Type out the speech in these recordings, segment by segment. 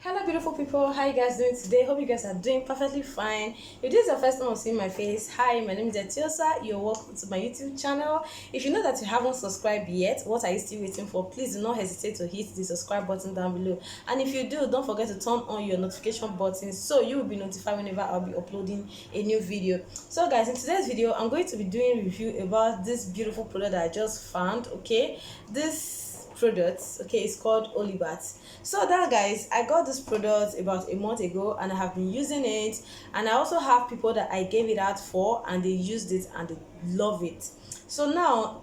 Hello beautiful people, how you guys doing today? Hope you guys are doing perfectly fine. If this is the first time you're seeing my face, hi, my name is Etiosa. You're welcome to my YouTube channel. If you know that you haven't subscribed yet, what are you still waiting for? Please do not hesitate to hit the subscribe button down below. And if you do, don't forget to turn on your notification button so you will be notified whenever I'll be uploading a new video. So guys, in today's video, I'm going to be doing a review about this beautiful product that I just found. Okay, this products, okay, it's called Olibat. So that guys, I got this product about a month ago and I have been using it, and I also have people that I gave it out for and they used it and they love it. So now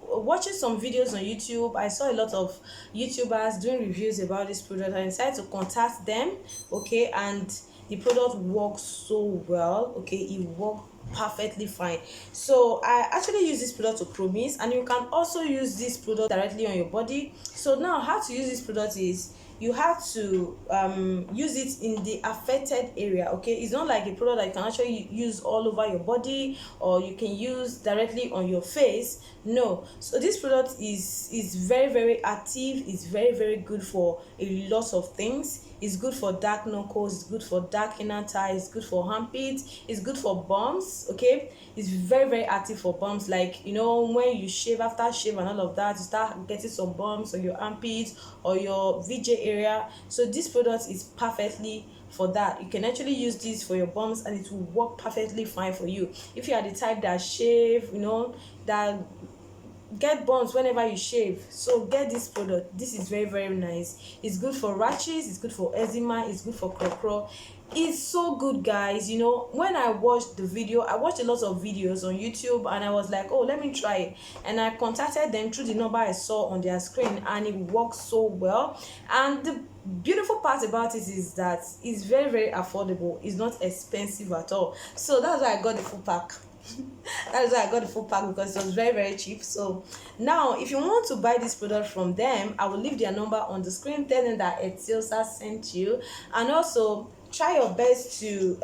watching some videos on YouTube, I saw a lot of YouTubers doing reviews about this product. I decided to contact them, okay, and the product works so well. Okay, it worked perfectly fine. So I actually use this product to promise, and you can also use this product directly on your body. So now how to use this product is you have to use it in the affected area. Okay, it's not like a product that you can actually use all over your body or you can use directly on your face. No, so this product is very active. It's very good for a lot of things. It's good for dark knuckles, it's good for dark inner thighs, it's good for armpits, it's good for bumps. Okay, it's very active for bumps, like when you shave, after shave and all of that, you start getting some bumps on your armpits or your VJ area. So this product is perfectly for that. You can actually use this for your bumps and it will work perfectly fine for you. If you are the type that shave, that get bumps whenever you shave, so get this product. This is very nice. It's good for rashes, it's good for eczema, it's good for crocro. It's so good, guys. When I watched the video, I watched a lot of videos on YouTube and I was like, oh, let me try it, and I contacted them through the number I saw on their screen, and it works so well. And the beautiful part about it is that it's very affordable. It's not expensive at all. So that's why I got the full pack. That is why I got the full pack, because it was very cheap. So now if you want to buy this product from them, I will leave their number on the screen. Tell them that Etiosa sent you, and also try your best to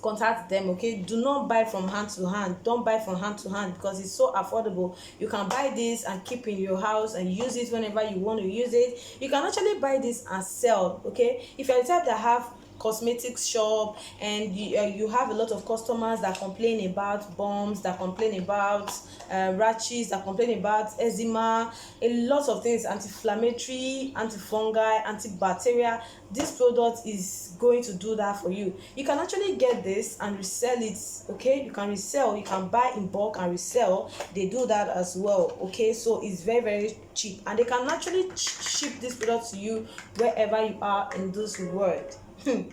contact them. Okay, do not buy from hand to hand. Don't buy from hand to hand because it's so affordable. You can buy this and keep in your house and use it whenever you want to use it. You can actually buy this and sell. Okay, if you're the type that have cosmetics shop and you have a lot of customers that complain about bumps, that complain about rashes, that complain about eczema, a lot of things, anti-inflammatory, antifungal, antibacterial, this product is going to do that for you. You can actually get this and resell it. Okay, you can resell, you can buy in bulk and resell. They do that as well. Okay, so it's very cheap, and they can actually ship this product to you wherever you are in this world.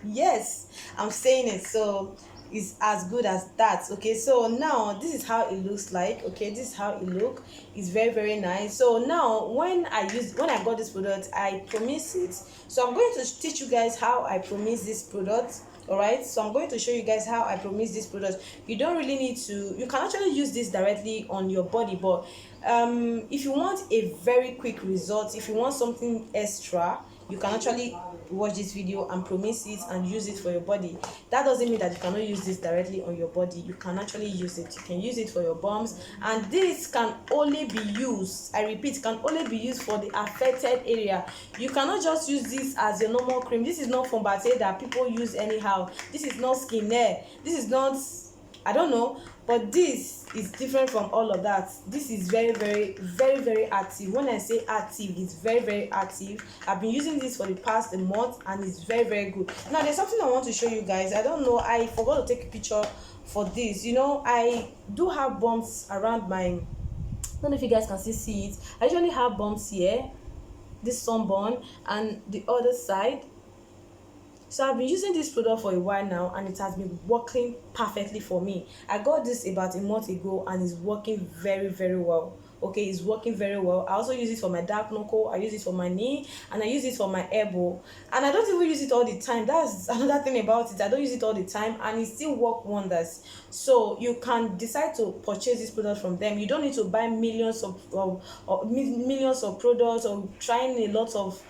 Yes, I'm saying it. So it's as good as that. Okay, so now this is how it looks like. Okay, this is how it look. It's very nice. So now when I got this product, I promise it. So I'm going to teach you guys how I promise this product. All right, so I'm going to show you guys how I promise this product. You don't really need to, you can actually use this directly on your body, but if you want a very quick result, if you want something extra, you can actually watch this video and promise it and use it for your body. That doesn't mean that you cannot use this directly on your body. You can actually use it. You can use it for your bumps, and this can only be used, I repeat, can only be used for the affected area. You cannot just use this as your normal cream. This is not Fombate that people use anyhow. This is not Skin Air. This is not, I don't know, but this is different from all of that. This is very active. When I say active, it's very active. I've been using this for the past month and it's very good. Now there's something I want to show you guys. I don't know, I forgot to take a picture for this. I do have bumps around my, I don't know if you guys can still see it. I usually have bumps here, this sunburn, and the other side. So I've been using this product for a while now and it has been working perfectly for me. I got this about a month ago and it's working very well. Okay, it's working very well. I also use it for my dark knuckle, I use it for my knee, and I use it for my elbow. And I don't even use it all the time. That's another thing about it. I don't use it all the time and it still works wonders. So you can decide to purchase this product from them. You don't need to buy millions of products or trying a lot of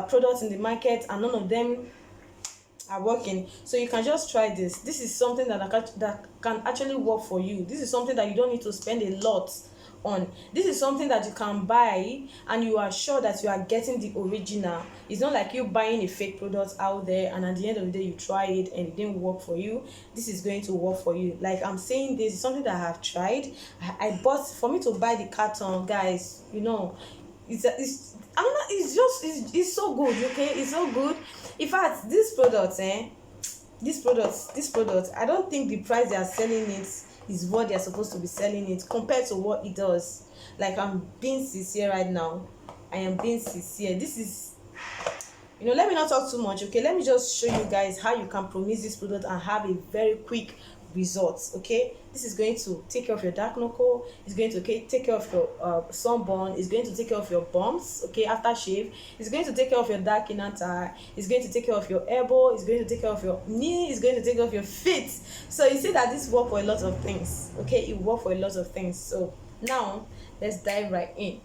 products in the market and none of them are working. So you can just try this. This is something that can actually work for you. This is something that you don't need to spend a lot on. This is something that you can buy and you are sure that you are getting the original. It's not like you buying a fake product out there and at the end of the day you try it and it didn't work for you. This is going to work for you. Like I'm saying, this is something that I have tried. I bought, for me to buy the carton, guys, it's I'm not, it's just, it's so good. Okay, it's so good. In fact, this product, this product, I don't think the price they are selling it is what they are supposed to be selling it compared to what it does. Like, I'm being sincere right now. I am being sincere. This is, let me not talk too much. Okay, let me just show you guys how you can promise this product and have a very quick results. Okay, this is going to take care of your dark knuckle. It's going to, okay, take care of your sunburn. It's going to take care of your bumps, okay, after shave. It's going to take care of your dark inner thigh. It's going to take care of your elbow. It's going to take care of your knee. It's going to take care of your feet. So you see that this work for a lot of things. Okay, it work for a lot of things. So now let's dive right in.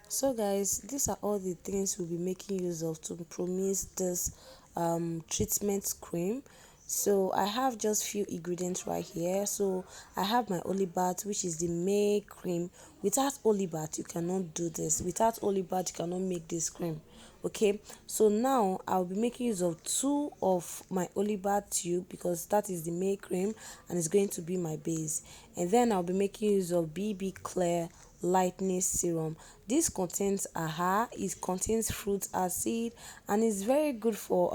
So guys, these are all the things we'll be making use of to promise this treatment cream. So I have just few ingredients right here. So I have my Olibat, which is the May cream. Without Olibat you cannot do this. Without Olibat you cannot make this cream. Okay, so now I'll be making use of two of my Olibat tube because that is the May cream and it's going to be my base. And then I'll be making use of BB Clear lightness serum. This contains AHA, it contains fruit acid, and is very good for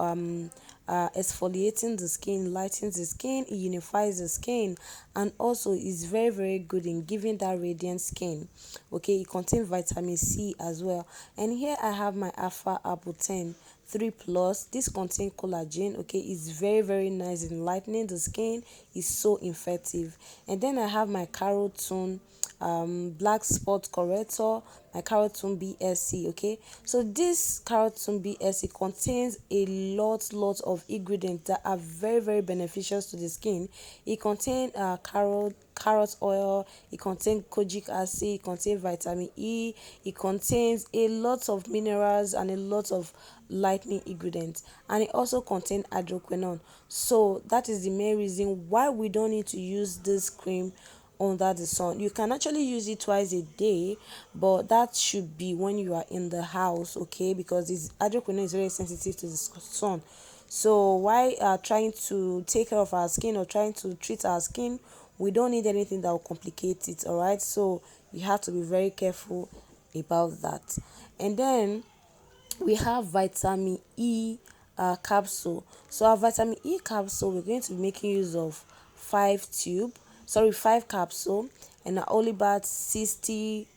exfoliating the skin, lightens the skin, it unifies the skin, and also is very good in giving that radiant skin. Okay, it contains vitamin C as well. And here I have my Alpha Apple 10 3 plus. This contains collagen. Okay, it's very nice in lightening the skin, it's so effective. And then I have my Carotone black spot corrector, my Carotone BSC. Okay, so this Carotone BSC contains a lot of ingredients that are very beneficial to the skin. It contains carrot oil, it contains kojic acid, it contains vitamin E, it contains a lot of minerals and a lot of lightening ingredients, and it also contains hydroquinone. So that is the main reason why we don't need to use this cream under the sun. You can actually use it twice a day, but that should be when you are in the house, okay, because this hydroquinone is very sensitive to the sun. So while trying to take care of our skin or trying to treat our skin, we don't need anything that will complicate it. All right, so you have to be very careful about that. And then we have vitamin E capsule. So our vitamin E capsule, we're going to be making use of 5 capsule, and only about 60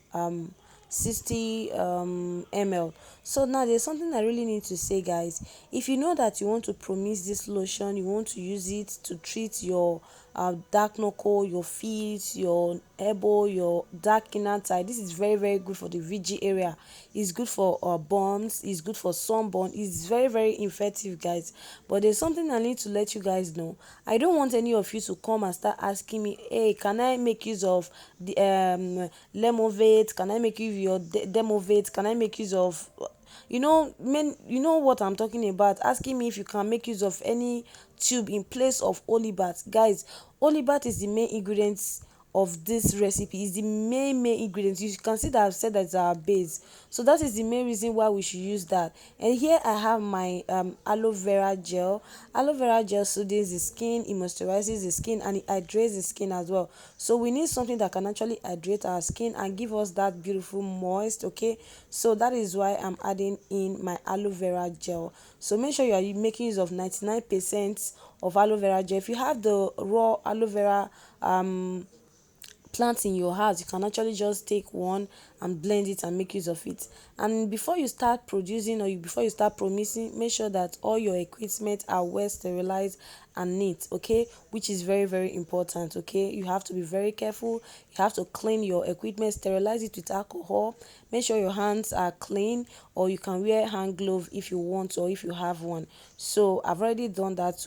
ml. So now there's something I really need to say, guys. If you know that you want to promise this lotion, you want to use it to treat your dark knuckle, your feet, your elbow, your dark inner thigh, this is very good for the VG area. It's good for burns, it's good for sunburn, it's very effective, guys. But there's something I need to let you guys know. I don't want any of you to come and start asking me, hey, can I make use of the Lemovate, can I make use of your Demovate, can I make use of, you know what I'm talking about, asking me if you can make use of any tube in place of Olibat. Guys, Olibat is the main ingredients of this recipe, is the main ingredients. You can see that I've said that it's our base, so that is the main reason why we should use that. And here I have my aloe vera gel. Aloe vera gel soothes the skin, it moisturizes the skin, and it hydrates the skin as well. So we need something that can actually hydrate our skin and give us that beautiful moist. Okay, so that is why I'm adding in my aloe vera gel. So make sure you are making use of 99% of aloe vera gel. If you have the raw aloe vera plant in your house, you can actually just take one and blend it and make use of it. And before you start producing, or before you start promising, make sure that all your equipment are well sterilized and neat, okay, which is very important. Okay, you have to be very careful. You have to clean your equipment, sterilize it with alcohol, make sure your hands are clean, or you can wear hand glove if you want, or if you have one. So I've already done that.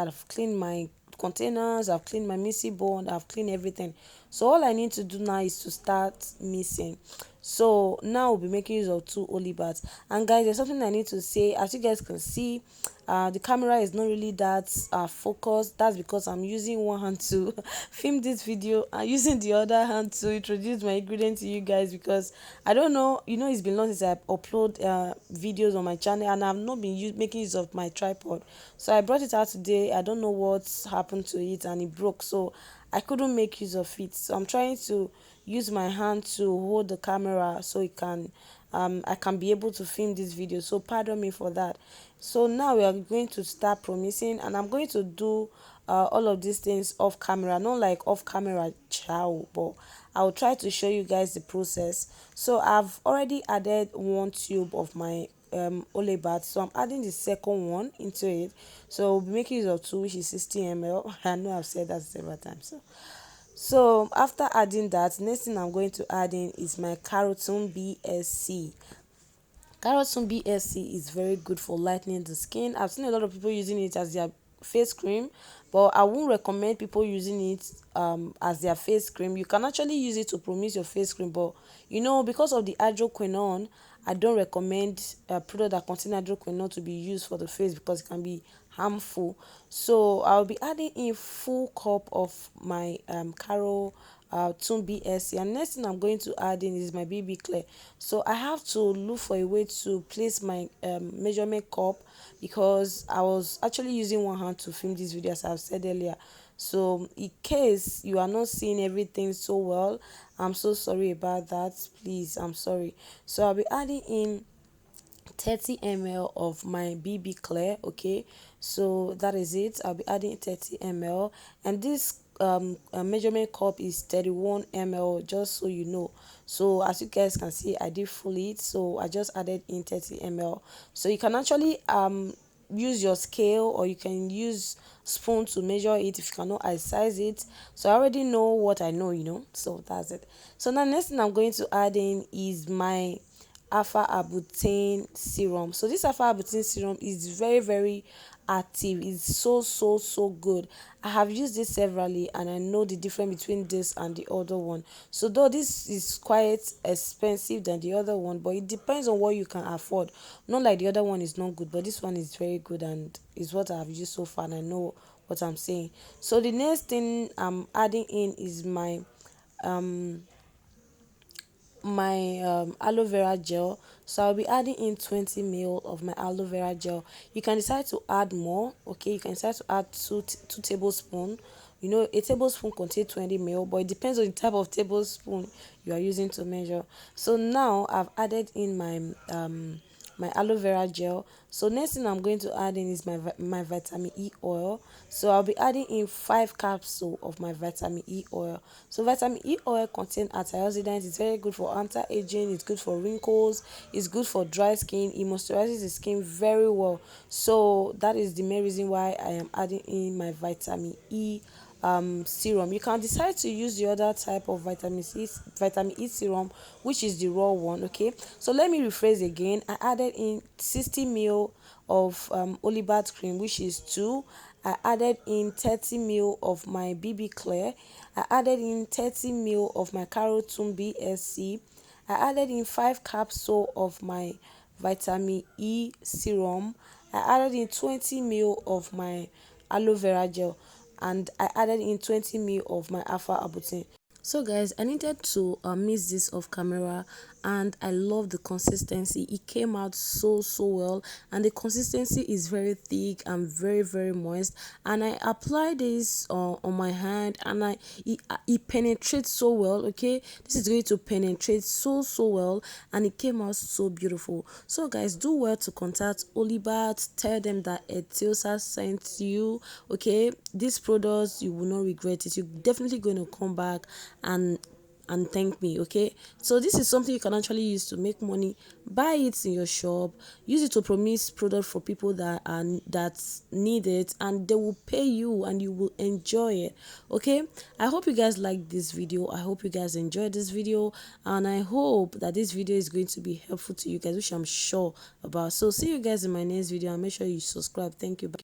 I've cleaned my containers, I've cleaned my mixing board, I've cleaned everything. So all I need to do now is to start mixing. So now we'll be making use of two Olibads. And guys, there's something I need to say. As you guys can see, the camera is not really that focused. That's because I'm using one hand to film this video and using the other hand to introduce my ingredient to you guys, because I don't know, it's been long since I upload videos on my channel, and I've not been making use of my tripod. So I brought it out today. I don't know what's happened to it, and it broke, so I couldn't make use of it. So I'm trying to use my hand to hold the camera so it can I can be able to film this video, so pardon me for that. So now we are going to start promising, and I'm going to do all of these things off camera, not like off camera chow, but I'll try to show you guys the process. So I've already added one tube of my ole bath, so I'm adding the second one into it. So we'll be making use of two, which is 60 ml. I know I've said that several times. So after adding that, next thing I'm going to add in is my Carotone BSC. Carotone BSC is very good for lightening the skin. I've seen a lot of people using it as their face cream, but I won't recommend people using it as their face cream. You can actually use it to promise your face cream, but because of the hydroquinone, I don't recommend a product that contains hydroquinone to be used for the face, because it can be harmful. So I'll be adding in full cup of my Caro Tune BSC, and next thing I'm going to add in is my BB Clear. So I have to look for a way to place my measurement cup, because I was actually using one hand to film this video, as I've said earlier. So in case you are not seeing everything so well, I'm so sorry about that. Please, I'm sorry. So I'll be adding in 30 ml of my BB Clear. Okay, so that is it. I'll be adding 30 ml, and this measurement cup is 31 ml, just so you know. So as you guys can see, I did full it, so I just added in 30 ml. So you can actually use your scale, or you can use spoon to measure it if you cannot size it. So I already know what I know, so that's it. So now next thing I'm going to add in is my alpha arbutin serum. So this alpha arbutin serum is very, very active. It's so good. I have used this severally, and I know the difference between this and the other one. So though this is quite expensive than the other one, but it depends on what you can afford. Not like the other one is not good, but this one is very good, and is what I have used so far, and I know what I'm saying. So the next thing I'm adding in is my aloe vera gel. So I'll be adding in 20 ml of my aloe vera gel. You can decide to add more. Okay, you can decide to add two tablespoons. A tablespoon contains 20 ml, but it depends on the type of tablespoon you are using to measure. So now I've added in my aloe vera gel. So next thing I'm going to add in is my vitamin E oil. So I'll be adding in 5 capsules of my vitamin E oil. So vitamin E oil contains antioxidants. It's very good for anti-aging. It's good for wrinkles. It's good for dry skin. It moisturizes the skin very well. So that is the main reason why I am adding in my vitamin E serum. You can decide to use the other type of vitamin E serum, which is the raw one. Okay, so let me rephrase again. I added in 60 ml of Olibat cream, which is 2. I added in 30 ml of my BB Clear. I added in 30 ml of my Carotone BSC. I added in 5 capsules of my vitamin E serum. I added in 20 ml of my aloe vera gel, and I added in 20 ml of my alpha arbutin. So guys, I needed to mix this off camera, and I love the consistency. It came out so well, and the consistency is very thick and very moist. And I applied this on my hand, and it penetrates so well. Okay, this is going to penetrate so well, and it came out so beautiful. So guys, do well to contact Olibat. Tell them that Etiosa sent you. Okay, these products, you will not regret it. You're definitely going to come back and thank me. Okay, so this is something you can actually use to make money. Buy it in your shop, use it to promise product for people that need it, and they will pay you and you will enjoy it. Okay, I hope you guys like this video. I hope you guys enjoyed this video, and I hope that this video is going to be helpful to you guys, which I'm sure about. So see you guys in my next video, and make sure you subscribe. Thank you. Bye.